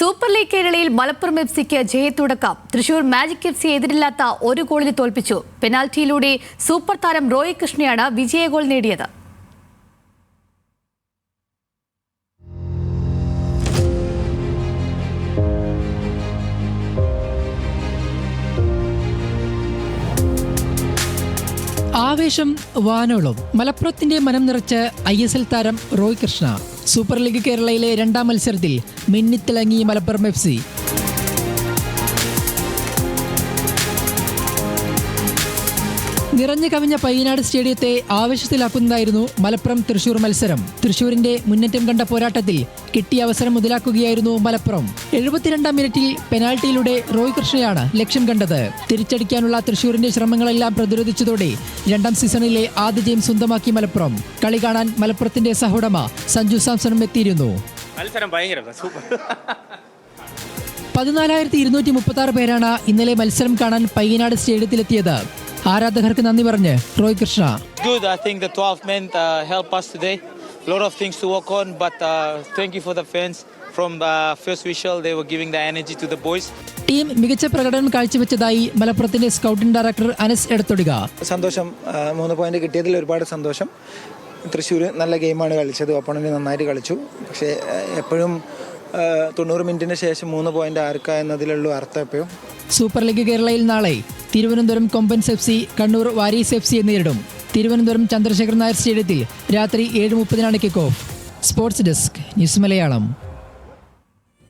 Super league കേരളയിൽ Malappuram എഫ്സിക്ക് ജയത്തുടക്കം. Thrissur magic എഫ്സിയെ എതിരില്ലാത്ത ഒരു ഗോളിന് തോൽപ്പിച്ചു. പെനാൽറ്റിയിലൂടെ സൂപ്പർ താരം റോയ് കൃഷ്ണയാണ് വിജയ ഗോൾ നേടിയത്. ആവേശം വാനോളം. മലപ്പുറത്തിന്റെ മനം നിറച്ച് ISL താരം റോയ് കൃഷ്ണ. സൂപ്പർ ലീഗ് കേരളയിലെ രണ്ടാം മത്സരത്തിൽ മിന്നിത്തിളങ്ങി മലപ്പുറം FC. നിറഞ്ഞു കവിഞ്ഞ പയ്യനാട് സ്റ്റേഡിയത്തെ ആവേശത്തിലാക്കുന്നതായിരുന്നു മലപ്പുറം തൃശൂർ മത്സരം. തൃശൂരിന്റെ മുന്നേറ്റം കണ്ട പോരാട്ടത്തിൽ കിട്ടിയ അവസരം മുതലാക്കുകയായിരുന്നു മലപ്പുറം. 72-ാം മിനിറ്റിൽ പെനാൽറ്റിയിലൂടെ റോയ് കൃഷ്ണയാണ് ലക്ഷ്യം കണ്ടത്. തിരിച്ചടിക്കാനുള്ള തൃശൂരിന്റെ ശ്രമങ്ങളെല്ലാം പ്രതിരോധിച്ചതോടെ രണ്ടാം സീസണിലെ ആദ്യ ജയം സ്വന്തമാക്കി മലപ്പുറം. കളി കാണാൻ മലപ്പുറത്തിന്റെ സഹോടമ സഞ്ജു സാംസണും എത്തിയിരുന്നു. 14,236 പേരാണ് ഇന്നലെ മത്സരം കാണാൻ പയ്യനാട് സ്റ്റേഡിയത്തിലെത്തിയത്. ആരാധകർക്ക് നന്ദി പറഞ്ഞ് Roy Krishna. Good. I think the 12 men helped us today. A lot of things to work on, but thank you for the fans. From the first whistle, they were giving the energy to the boys. Team മികച്ച പ്രകടനം കാഴ്ചവെച്ചതായി മലപ്പുറത്തിന്റെ scouting director Anas Edathodika. സന്തോഷം, 3 point കിട്ടിയതിൽ ഒരുപാട് സന്തോഷം. തൃശ്ശൂർ നല്ല ഗെയിമാണ് കളിച്ചത്, ഒപ്പണന്റ് നന്നായിട്ട് കളിച്ചു. പക്ഷേ എപ്പോഴും 90 മിനിറ്റിന് ശേഷം 3 പോയിന്റ് ആർക്ക എന്നതിലുള്ള അർത്ഥം എപ്പോഴും. സൂപ്പർ ലീഗ് കേരളയിൽ നാളെ Thiruvananthapuram Kombans FC Kannur varies FC നേരിടും. തിരുവനന്തപുരം ചന്ദ്രശേഖർ നായർ സ്റ്റേഡിയത്തിൽ രാത്രി 7:30 kick off. Sports desk, news Malayalam.